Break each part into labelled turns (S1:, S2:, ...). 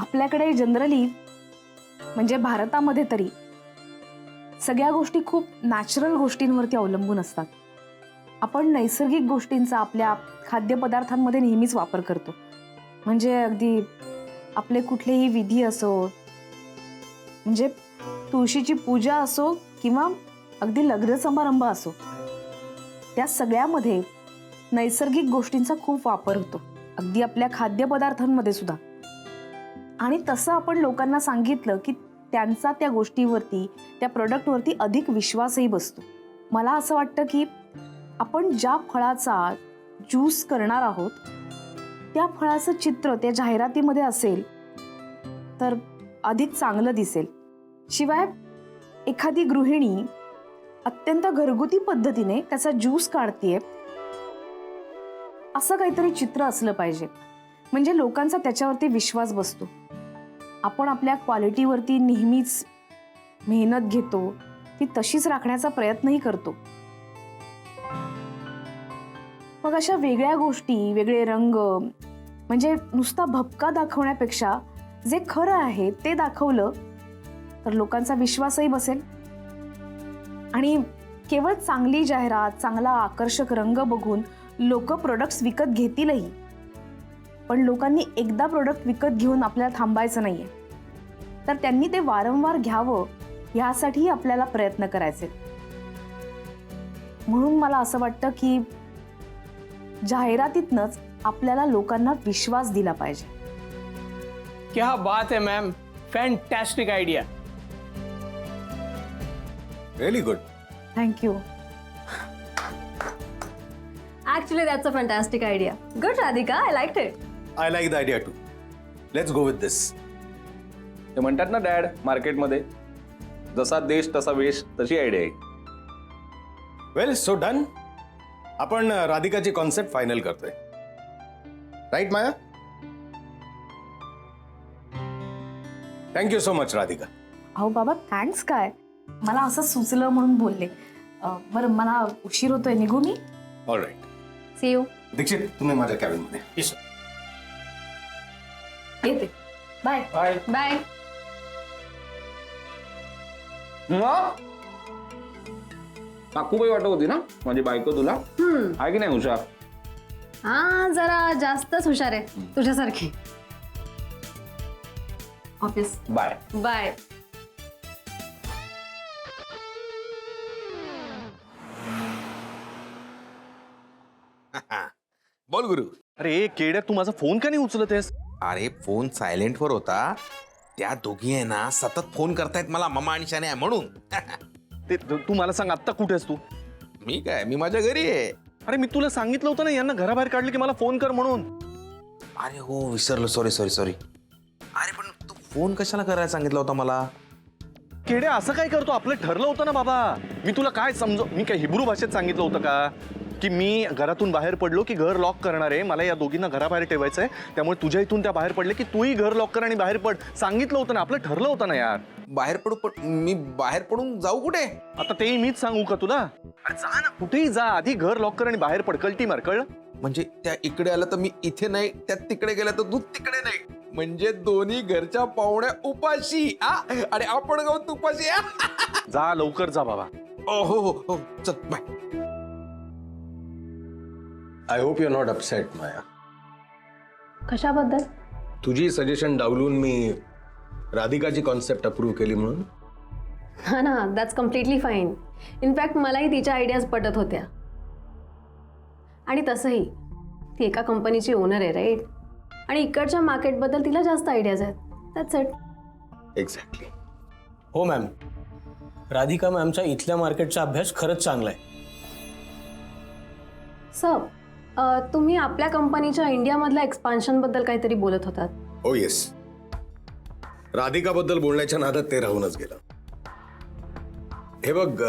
S1: आपल्याकडे जनरली म्हणजे भारतामध्ये तरी सगळ्या गोष्टी खूप नॅचरल गोष्टींवरती अवलंबून असतात. आपण नैसर्गिक गोष्टींचा आपल्या खाद्यपदार्थांमध्ये नेहमीच वापर करतो. म्हणजे अगदी आपले कुठलेही विधी असो, म्हणजे तुळशीची पूजा असो किंवा अगदी लग्न समारंभ असो, त्या सगळ्यामध्ये नैसर्गिक गोष्टींचा खूप वापर होतो, अगदी आपल्या खाद्यपदार्थांमध्ये सुद्धा. आणि तसं आपण लोकांना सांगितलं की त्यांचा त्या गोष्टीवरती, त्या प्रोडक्टवरती अधिक विश्वासही बसतो. मला असं वाटतं की आपण ज्या फळाचा ज्यूस करणार आहोत त्या फळाचं चित्र त्या जाहिरातीमध्ये असेल तर अधिक चांगलं दिसेल. शिवाय एखादी गृहिणी अत्यंत घरगुती पद्धतीने त्याचा ज्यूस काढतेय असं काहीतरी चित्र असलं पाहिजे, म्हणजे लोकांचा त्याच्यावरती विश्वास बसतो. आपण आपल्या क्वालिटीवरती नेहमीच मेहनत घेतो, ती तशीच राखण्याचा प्रयत्नही करतो. मग अशा वेगळ्या गोष्टी, वेगळे रंग, म्हणजे नुसता भपका दाखवण्यापेक्षा जे खरं आहे ते दाखवलं तर लोकांचा विश्वासही बसेल. आणि केवळ चांगली जाहिरात, चांगला आकर्षक रंग बघून लोक प्रोडक्ट्स विकत घेतीलही. पण लोकांनी एकदा प्रोडक्ट विकत घेऊन आपल्याला थांबायचं नाहीये, तर त्यांनी ते वारंवार घ्यावं यासाठीही आपल्याला प्रयत्न करायचे. म्हणून मला असं वाटतं की जाहिरातीतनंच आपल्याला लोकांना विश्वास दिला पाहिजे.
S2: क्या बात है ma'am, fantastic idea.
S3: Really good.
S1: Thank you.
S4: Actually, that's a fantastic idea. Good, Radhika. I liked it.
S3: I like the idea too. Let's go with this.
S5: ते म्हणतात ना डॅड, मार्केटमध्ये जसा देश तसा वेश, तशी आयडिया आहे.
S3: Well, so done. आपण राधिकाची कॉन्सेप्ट फायनल करतोय. Right Maya? Thank you so much Radhika.
S1: अहो बाबा, थँक्स काय, मला असं सुचलं म्हणून बोलले. बरं, मला उशीर होतोय, निघू मी?
S3: All right.
S4: See you.
S3: Dikshit, तुम्ही माझ्या कॅबिनमध्ये.
S1: येते. बाय.
S2: बाय.
S4: Bye.
S5: काकूबाई वाटत होती ना माझी बायको तुला, आहे की नाही हुशार?
S4: हा, जरा जास्तच हुशार आहे तुझ्यासारखी. ऑफिस.
S5: बाय.
S4: बाय.
S6: बोल गुरु.
S7: अरे केड्या, तू माझा फोन का नाही उचलत आहेस?
S6: अरे फोन सायलेंट वर होता. त्या दोघी आहे ना सतत फोन करतायत मला, ममा आणि शाने आहे म्हणून.
S7: ते तू मला सांग, आत्ता कुठे आहेस तू?
S6: मी काय, मी माझ्या घरी आहे.
S7: अरे मी तुला सांगितलं होतं ना यांना घराबाहेर काढलं की मला फोन कर म्हणून.
S6: अरे हो, विसरलो. Sorry sorry sorry. अरे पण तू फोन कशाला करायला सांगितला होता मला?
S7: केड्या, असं काय करतो? आपलं ठरलं होतं ना बाबा. मी तुला काय मी काय हिब्रू भाषेत सांगितलं होतं का की मी घरातून बाहेर पडलो की घर लॉक करणार आहे, मला या दोघींना घराबाहेर ठेवायचं आहे, त्यामुळे तुझ्या इथून त्या बाहेर पडले की तूही घर लॉक कर आणि बाहेर पड. सांगितलं होतं ना, आपलं ठरलं होतं ना यार.
S6: बाहेर पडू? पण मी बाहेर पडून जाऊ कुठे?
S7: आता तेही मीच सांगू का तुला? अरे जा ना, कुठेही जा, आधी घर लॉक कर आणि बाहेर पड. कळती मार, कळलं?
S6: म्हणजे त्या इकडे आलं तर मी इथे नाही, त्या तिकडे गेलं तर तू तिकडे नाही, म्हणजे दोन्ही घरच्या पाहुण्या उपाशी आणि आपण गाव तुपाशी.
S7: जा लवकर जा बाबा.
S6: हो हो हो, चल bye.
S3: I hope you are not upset Maya.
S4: कशाबद्दल?
S3: तुझी सजेशन डावलून मी राधिकाची कॉन्सेप्ट अप्रूव्ह केली म्हणून.
S4: हा ना, दॅट्स कम्प्लिटली फाईन. इनफॅक्ट मलाही तिच्या आयडियाज पटत होत्या. आणि तसंही ती एका कंपनीची ओनर आहे, राईट? आणि इकडच्या मार्केटबद्दल तिला जास्त आयडियाज आहेत. That's it.
S3: एक्झॅक्टली.
S2: हो मॅम, राधिका मॅमचा इथल्या मार्केटचा अभ्यास खरंच चांगला आहे.
S4: सर, तुम्ही आपल्या कंपनीच्या इंडियामधल्या एक्सपान्शनबद्दल काहीतरी बोलत होतात.
S3: हो येस. राधिकाबद्दल बोलण्याच्या नादात ते राहूनच गेलं. हे बघ,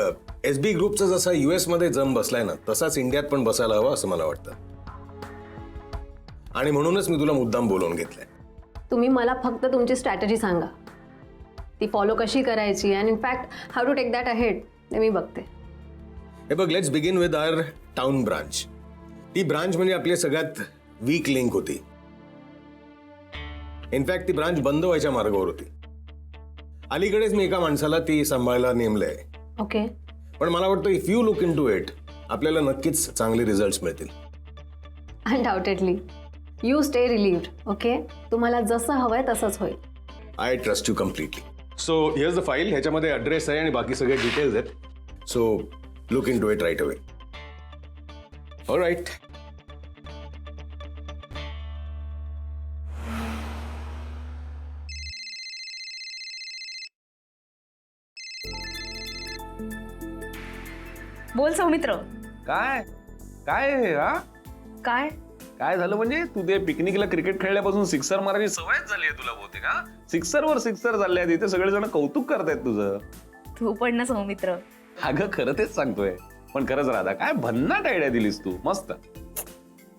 S3: SB ग्रुपचा जसा US मध्ये जम बसलाय ना, तसाच इंडियात पण बसायला हवा असं मला वाटतं. आणि म्हणूनच मी तुला मुद्दाम बोलवून घेतलंय.
S4: तुम्ही मला फक्त तुमची स्ट्रॅटेजी सांगा, ती फॉलो कशी करायची, and in fact how to take that ahead ते मी बघते.
S3: हे बघ, let's begin with our town branch. ती ब्रांच म्हणजे आपली सगळ्यात वीक लिंक होती. इनफॅक्ट ती ब्रांच बंद व्हायच्या मार्गावर होती. अलीकडेच मी एका माणसाला ती सांभाळायला नेमलंय.
S4: ओके.
S3: पण मला वाटतं if you look in to it आपल्याला नक्कीच चांगले रिझल्ट मिळतील.
S4: Undoubtedly. You stay relieved. Okay, तुम्हाला जसं हवंय तसंच होईल.
S3: I trust you completely.
S7: So here's the file. ह्याच्यामध्ये ॲड्रेस आहे आणि बाकी सगळे डिटेल्स आहेत.
S3: So look in to it right away.
S7: Alright.
S1: बोल सौमित्र.
S5: काय काय हे, हा
S1: काय
S5: काय झालं म्हणजे तू ते पिकनिकला क्रिकेट खेळल्यापासून सिक्सर मारायची सवयच झाली आहे तुला बहुतेक. हा सिक्सरवर सिक्सर झाले आहेत इथे सगळेजण कौतुक करतायत तुझं.
S1: तू पण ना सौमित्र.
S5: अगं खरं तेच सांगतोय. पण खरंच राधा काय भन्नाट आयडिया दिलीस तू. मस्त.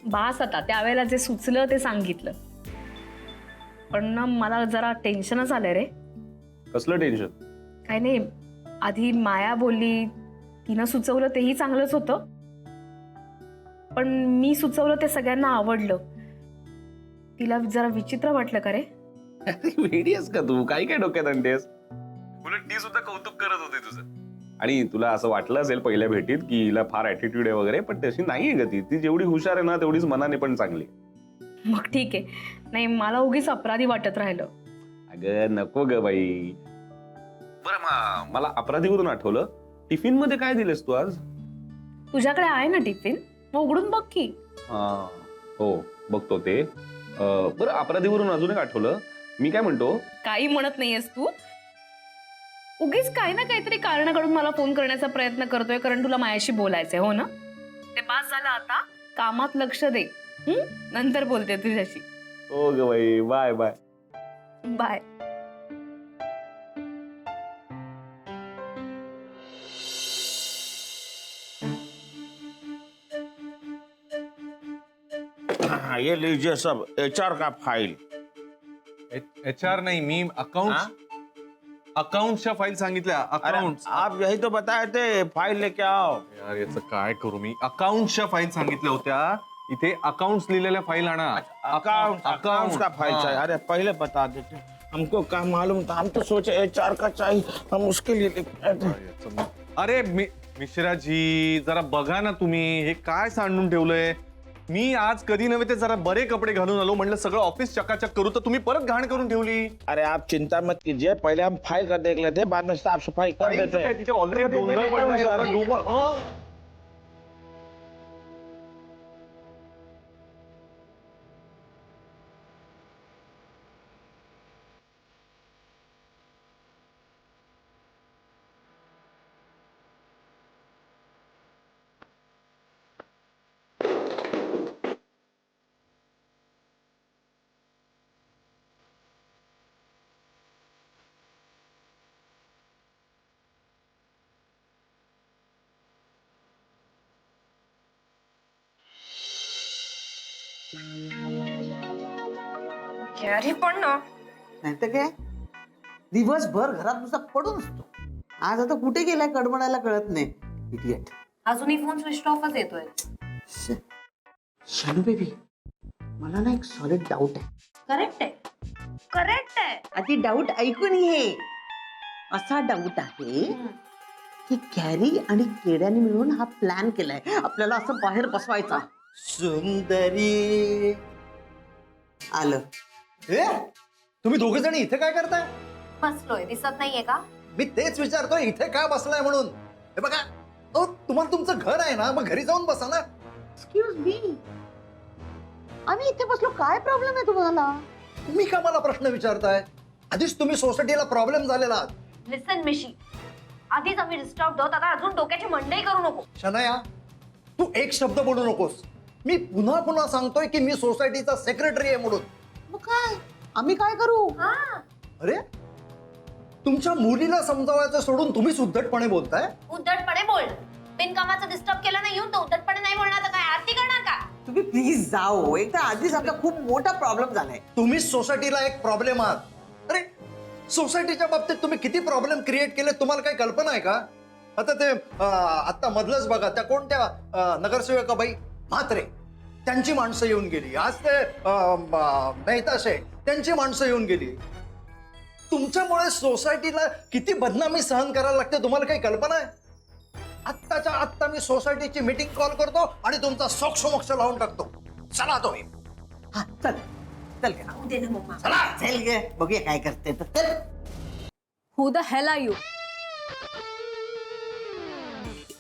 S1: बास आता त्यावेळेला जे सुचलं ते सांगितलं. पण ना मला जरा टेन्शनच आलंय रे.
S5: कसलं टेन्शन.
S1: काय नाही, आधी माया बोलली, तिनं सुचवलं तेही चांगलंच होतं, पण मी सुचवलं ते सगळ्यांना आवडलं. तिला जरा विचित्र वाटलं का रे.
S5: वेडी आहेस का तू. काही काय डोक्यात आणतेस. उलट ती सुद्धा कौतुक करत होती तुझं. आणि तुला असं वाटलं असेल पहिल्या भेटीत की हिला फार ऍटिट्यूड आहे वगैरे, पण तशी नाहीये ग ती. ती जेवढी हुशार आहे ना तेवढीच मनाने पण चांगली.
S1: मग ठीक आहे. नाही, मला उगीच अपराधी वाटत राहिलं.
S5: अगं नको ग बाई. बरं मला अपराधीवरून आठवलं. टिफिन मध्ये काय दिलेस तू आज.
S1: तुझ्याकडे आहे ना टिफिन, मग उघडून बघ की.
S5: हो बघतो ते. बरं अपराधीवरून अजून एक आठवलं. मी काय म्हणतो.
S1: काही म्हणत नाहीयेस तू. उगीच काही ना काहीतरी कारणाकडून मला फोन करण्याचा प्रयत्न करतोय, कारण तुला माझ्याशी बोलायचंय. हो ना. ते पास झालं, आता कामात लक्ष दे. नंतर बोलते तुझ्याशी.
S5: हो ग बाई. Bye bye.
S1: बाय.
S8: हाँ, ये लीजिए सब HR का फाइल.
S7: HR नाही, मी अकाउंटच्या फाईल सांगितल्या.
S8: अरे
S7: अकाउंट.
S8: आप यही तो बताए थे फाइल लेके आओ.
S7: यार याचं काय करू मी. अकाउंटच्या फाईल सांगितल्या होत्या. इथे अकाउंट्स लिहिलेल्या फाईल आणा.
S8: अकाउंट का फाइल चाहिए. अरे पहले बता देते. हमको क्या मालूम था. हम तो सोचे HR का चाहिए. हम उसके लिए लेके आए थे.
S7: अरे मिश्राजी, जरा बघा ना तुम्ही, हे काय सांडून ठेवलंय. मी आज कधी नव्हे ते जरा बरे कपडे घालून आलो. म्हणलं सगळं ऑफिस चकाचक करू, तर तुम्ही परत घाण करून ठेवली.
S8: अरे आप चिंता मत कीजिए. पहले हम फाइल का देख लेते हैं, बाद में साफ सफाई कर देते हैं.
S7: तिथे ऑलरेडी गोंधळ पडलाय, सारा डोंगर.
S9: अरे पण ना,
S10: नाही तर काय, दिवसभर घरात नुसता पडून असतो. आज आता कुठे गेलाय कडमडायला कळत नाही. इडियट.
S9: अजूनही फोन स्विच ऑफच येतोय.
S10: शानू बेबी, मला ना एक सॉलिड डाऊट आहे.
S9: करेक्ट आहे, करेक्ट आहे.
S10: आधी डाऊट ऐकून ये. असा डाऊट आहे की कॅरी आणि केड्याने मिळून हा प्लॅन केलाय आपल्याला असं बाहेर बसवायचा. सुंदरी आलं.
S11: तुम्ही दोघे जण इथे काय करताय.
S9: बसलोय, दिसत नाहीये का.
S11: मी तेच विचारतोय इथे काय बसलाय म्हणून. हे बघा, तुम्हाला तुमचं घर आहे ना, मग घरी जाऊन बसा ना.
S10: एक्सक्यूज मी, आम्ही इथे बसलो, काय प्रॉब्लेम आहे तुम्हाला.
S11: तुम्ही का मला प्रश्न विचारताय. आधीच तुम्ही सोसायटीला प्रॉब्लेम झालेला.
S9: लिसन मिशी, आधीच आम्ही डिस्टर्ब होत, आता अजून डोक्याची मंडई करू नको.
S11: शनाया, तू एक शब्द बोलू नकोस. मी पुन्हा पुन्हा सांगतोय की मी सोसायटीचा सेक्रेटरी आहे म्हणून.
S10: मग काय, आम्ही काय करू.
S11: अरे, तुमच्या मुलीला समजावायचं सोडून तुम्ही उद्धटपणे बोलताय.
S9: उद्धटपणे बोल. बिनकामाचं डिस्टर्ब केलं नाही येऊन, तो उद्धटपणे नाही बोलणार तर काय आरती करणार का.
S10: तुम्ही प्लीज जाओ. एकदा आधीच आपला खूप मोठा प्रॉब्लेम झालाय.
S11: तुम्हीच सोसायटीला एक प्रॉब्लेम आहात. अरे, सोसायटीच्या बाबतीत तुम्ही किती प्रॉब्लेम क्रिएट केले तुम्हाला काही कल्पना आहे का. आता ते आता मधलंच बघा, त्या कोणत्या नगरसेविका बाई म्हात्रे, त्यांची माणसं येऊन गेली. आज ते मेहता शेख त्यांची माणसं येऊन गेली. तुमच्यामुळे सोसायटीला किती बदनामी सहन करायला लागते तुम्हाला काही कल्पना आहे? आत्ताच्या आत्ता मी सोसायटीची मीटिंग कॉल करतो आणि तुमचा सोक्षमोक्ष लावून टाकतो. चला तुम्ही.
S10: हा चल चल गे. चला चल गे, बघूया काय करते तर. चल.
S4: Who the hell are you?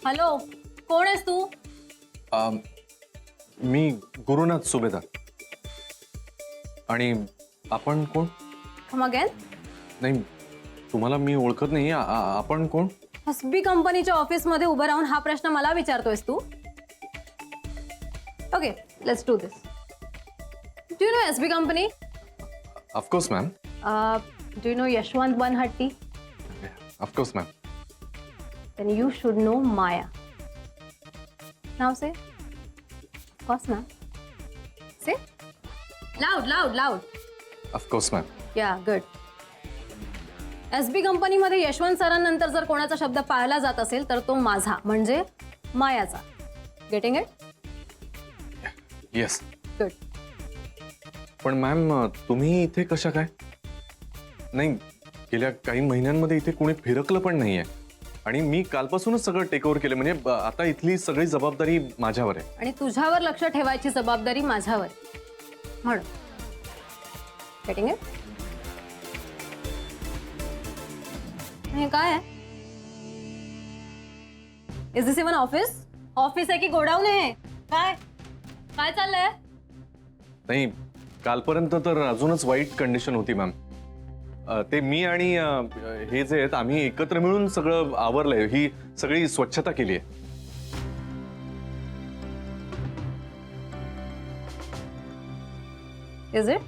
S4: Hello, कोण आहेस तू?
S7: मी गुरुनाथ सुभेदार. आणि आपण कोण?
S4: Come again.
S7: नाही, तुम्हाला मी ओळखत नाही. आपण कोण?
S4: एसबी कंपनीच्या ऑफिसमध्ये उभं राहून हा प्रश्न मला विचारतोयस तू? Okay, let's do this. Do you know SB company?
S7: Of course ma'am.
S4: Do you know Yashwant Banhatti?
S7: Of course ma'am.
S4: Then you should know Maya. Now say. Of course, ma'am. Say. Loud, loud, loud.
S7: Of course ma'am.
S4: Yeah, good. SB कंपनीमध्ये यशवंत सरांनंतर जर कोणाचा शब्द पाळला जात असेल तर तो माझा, म्हणजे मायाचा. Getting it?
S7: येस.
S4: गुड.
S7: पण मॅम, तुम्ही इथे कशा काय? नाही, गेल्या काही महिन्यांमध्ये इथे कोणी फिरकलं पण नाहीये. आणि मी कालपासूनच सगळं टेक ओव्हर केलं. म्हणजे आता इथली सगळी जबाबदारी माझ्यावर आहे.
S4: आणि तुझ्यावर लक्ष ठेवायची जबाबदारी माझ्यावर आहे. म्हणून गेटिंग इट? हे काय आहे? Is this even office? Office आहे की गोडाऊन आहे? काय काय चाललंय?
S7: नाही, कालपर्यंत तर अजूनच वाईट कंडिशन होती मॅम. ते मी आणि हे जे आहेत आम्ही एकत्र मिळून सगळं आवरलंय. ही सगळी स्वच्छता केली आहे.
S4: Is it?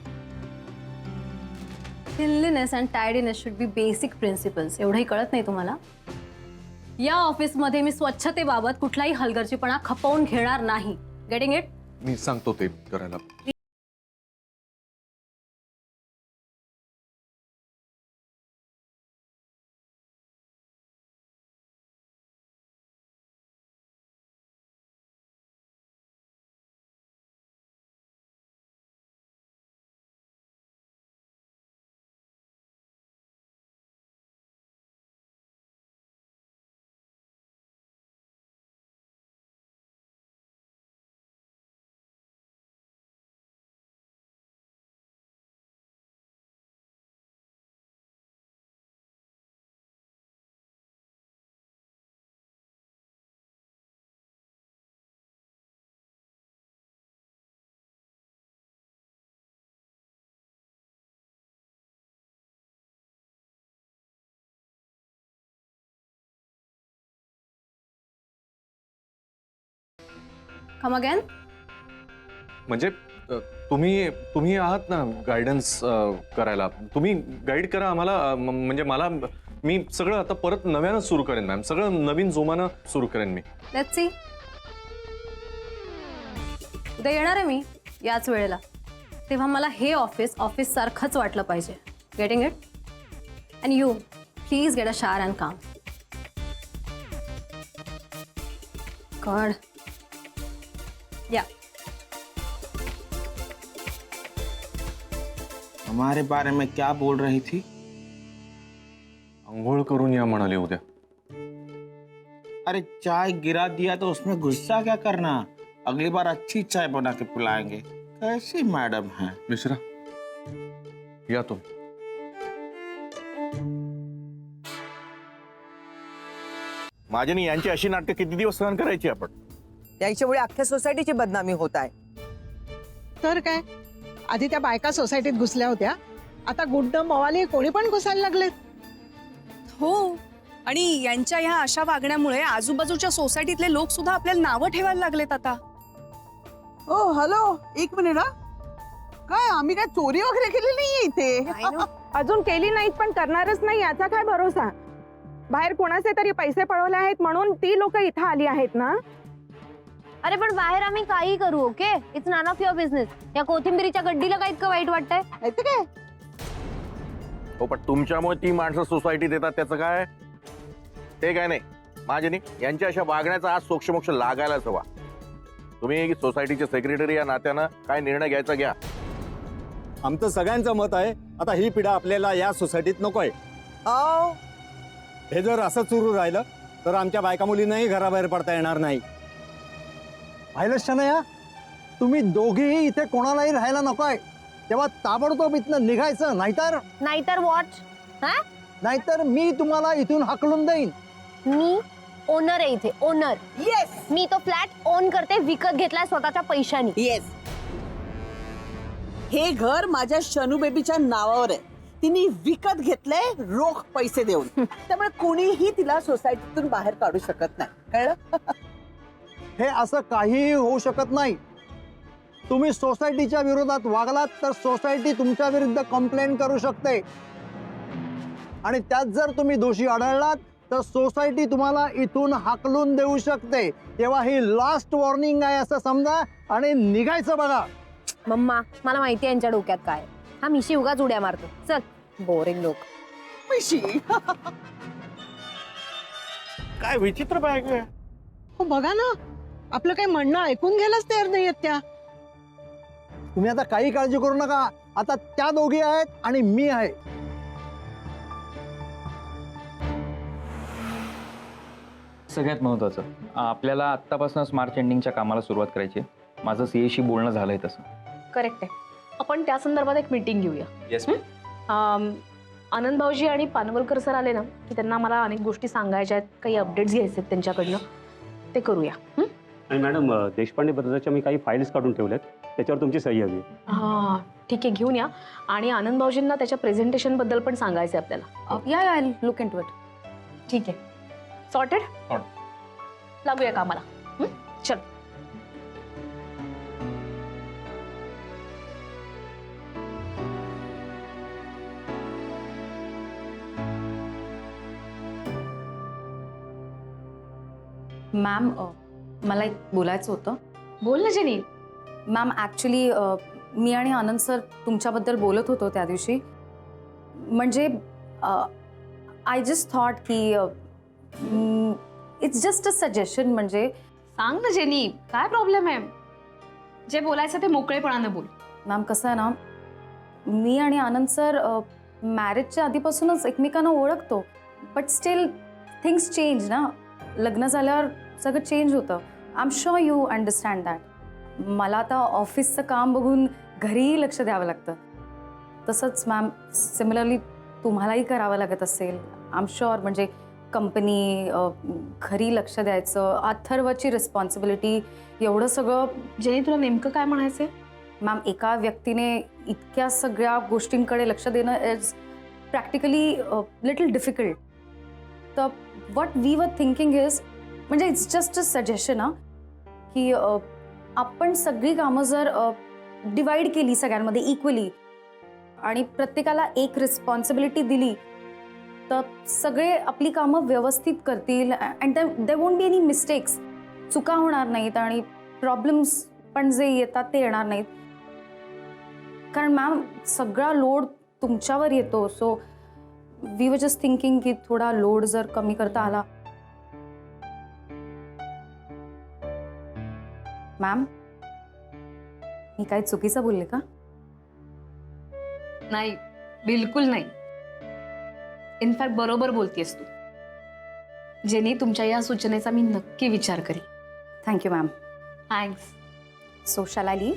S4: Cleanliness and tidiness should be basic principles. एवढंही कळत नाही तुम्हाला? या ऑफिसमध्ये मी स्वच्छतेबाबत कुठलाही हलगर्जीपणा खपवून घेणार नाही. Getting it?
S7: मी सांगतो ते करायला.
S4: Come again.
S7: म्हणजे तुम्ही आहात ना गायडन्स करायला. तुम्ही गाईड करा आम्हाला. म्हणजे मला मी सगळं आता परत नव्यानं सुरू करेन मॅम. सगळं नवीन जोमानं सुरू करेन मी.
S4: Let's see. उद्या येणार आहे मी याच वेळेला. तेव्हा मला हे ऑफिस सारखंच वाटलं पाहिजे. Getting it? And you please get a shower and काम. गॉड. या.
S8: हमारे बारे में क्या बोल रही थी?
S7: अंघोळ करून या म्हणाले उद्या.
S8: अरे चाय गिरा दिया तो उसमें गुस्सा क्या करना? अगली बार अच्छी चाय बना के पिलाएंगे. कैसी मैडम है?
S7: मिश्रा, या तुम.
S12: महाजनी यांची अशी नाटकं किती दिवस सहन करायची आपण?
S10: त्याच्यामुळे अख्ख्या सोसायटीची बदनामी होत आहे.
S13: तर काय, आधी त्या बायका सोसायटीत घुसल्या होत्या, आता गुड्ड मवाली कोणी पण घुसायला लागलेत.
S1: हो, आणि यांच्या ह्या अशा वागण्यामुळे आजूबाजूच्या सोसायटीतले लोक सुद्धा आपल्याला नावं ठेवायला लागलेत आता.
S10: ओ हॅलो, एक मिनिट. काय आम्ही काय चोरी वगैरे केली नाहीये इथे.
S13: अजून केली नाहीत पण करणारच नाही याचा काय भरोसा. बाहेर कोणाचे तरी पैसे पळवले आहेत म्हणून ती लोक इथं आली आहेत ना.
S9: अरे पण बाहेर आम्ही काही करू, okay? It's none of your business. या कोथिंबीरीच्या गड्डीला काय इतकं वाईट वाटतंय?
S10: माहिती काय?
S12: हो, पण तुमच्यामुळे ती माणसं सोसायटीत येतात त्याचं काय? ते काय नाही महाजनी, यांच्या अशा वागण्याचा आज सोक्षमोक्ष लागायलाच हवा. तुम्ही सोसायटीचे सेक्रेटरी या नात्यानं काय निर्णय घ्यायचा घ्या.
S14: आमचं सगळ्यांचं मत आहे, आता ही पिढा आपल्याला या सोसायटीत नकोय. हे जर असं सुरू राहिलं तर आमच्या बायका मुलींनाही घराबाहेर पडता येणार नाही.
S11: पाहिलं शनया, तुम्ही दोघेही इथे कोणालाही राहायला नकोय, तेव्हा ताबडतोब इथनं निघायचं,
S9: नाहीतर वॉट? हा?
S11: नाहीतर मी तुम्हाला इथून हाकलून देईन.
S9: मी ओनर आहे इथे, ओनर. येस, मी तो फ्लॅट ओन करते, विकत घेतलाय स्वतःच्या पैशानी.
S10: येस, हे घर माझ्या शनू बेबीच्या नावावर आहे. तिने विकत घेतलंय रोख पैसे देऊन. त्यामुळे कोणीही तिला सोसायटीतून बाहेर काढू शकत नाही, कळलं?
S11: हे असं काहीही होऊ शकत नाही. तुम्ही सोसायटीच्या विरोधात वागलात तर सोसायटी तुमच्या विरुद्ध कंप्लेंट करू शकते, आणि त्यात जर तुम्ही दोषी आढळलात तर सोसायटी तुम्हाला इथून हाकलून देऊ शकते. तेव्हा ही लास्ट वॉर्निंग आहे असं समजा आणि निघायचं बघा.
S9: मम्मा, मला माहिती आहे यांच्या डोक्यात काय. हा मिशी उगाच उड्या मारतो. चल, बोरिंग लोक.
S8: काय विचित्र बायको आहे.
S10: हो बघा ना, आपलं काही म्हणणं ऐकून घ्यायलाच तयार नाहीयेत त्या.
S11: तुम्ही आता काही काळजी करू नका. आता त्या दोघी आहेत आणि मी आहे.
S15: सगळ्यात महत्त्वाचं, आपल्याला आत्तापासूनच मार्च एंडिंगच्या कामाला सुरुवात करायची. माझं सीएशी बोलणं झालंय तसं.
S1: करेक्ट आहे. आपण त्या संदर्भात एक मीटिंग घेऊया.
S15: येस.
S1: आनंद भाऊजी आणि पानवलकर सर आले ना की त्यांना मला अनेक गोष्टी सांगायच्या आहेत, काही अपडेट्स घ्यायचे आहेत त्यांच्याकडनं, ते करूया.
S16: आणि मॅडम, देशपांडे ब्रदर्सच्या मी काही फाईल्स काढून ठेवल्यात, त्याच्यावर तुमची सही हवी.
S1: हां, ठीक आहे, घेऊन या. आणि आनंद भाऊजींना त्याच्या प्रेझेंटेशन बद्दल पण सांगायचं आहे आपल्याला. या लुक इनटू इट. ठीक आहे, सॉर्टेड. लागूया कामाला. चल.
S17: मॅम, मला एक बोलायचं होतं.
S1: बोल ना जेनी.
S17: मॅम, ॲक्च्युली मी आणि आनंद सर तुमच्याबद्दल बोलत होतो त्या दिवशी. म्हणजे आय जस्ट थॉट की इट्स जस्ट अ सजेशन. म्हणजे
S1: सांग ना जेनी, काय प्रॉब्लेम आहे? जे बोलायचं ते मोकळेपणानं बोल.
S17: मॅम, कसं आहे ना, मी आणि आनंद सर मॅरेजच्या आधीपासूनच एकमेकांना ओळखतो, बट स्टील थिंग्स चेंज ना. लग्न झाल्यावर सगळं चेंज होतं. I am sure you understand that. मला आता ऑफिसचं काम बघून घरीही लक्ष द्यावं लागतं. तसंच मॅम, सिमिलरली तुम्हालाही करावं लागत असेल. I am sure. म्हणजे कंपनी, घरी लक्ष द्यायचं, अथर्वची रिस्पॉन्सिबिलिटी, एवढं सगळं.
S1: जेनी, तुला नेमकं काय म्हणायचं आहे?
S17: मॅम, एका व्यक्तीने इतक्या सगळ्या गोष्टींकडे लक्ष देणं इज प्रॅक्टिकली लिटल डिफिकल्ट. तर what we are thinking is, म्हणजे इट्स जस्ट अ सजेशन हा, की आपण सगळी कामं जर डिवाइड केली सगळ्यांमध्ये इक्वली आणि प्रत्येकाला एक रिस्पॉन्सिबिलिटी दिली तर सगळे आपली कामं व्यवस्थित करतील. And there won't be any mistakes. चुका होणार नाहीत आणि प्रॉब्लेम्स पण जे येतात ते येणार नाहीत. कारण मॅम, सगळा लोड तुमच्यावर येतो. So we are just thinking की थोडा लोड जर कमी करता आला. मॅम, मी काही चुकीचं बोलले का?
S1: नाही, बिलकुल नाही. इनफॅक्ट बरोबर बोलतेस तू. जेनी, तुमच्या या सूचनेचा मी नक्की विचार करेन.
S17: Thank you ma'am.
S1: Thanks.
S17: So shall I leave?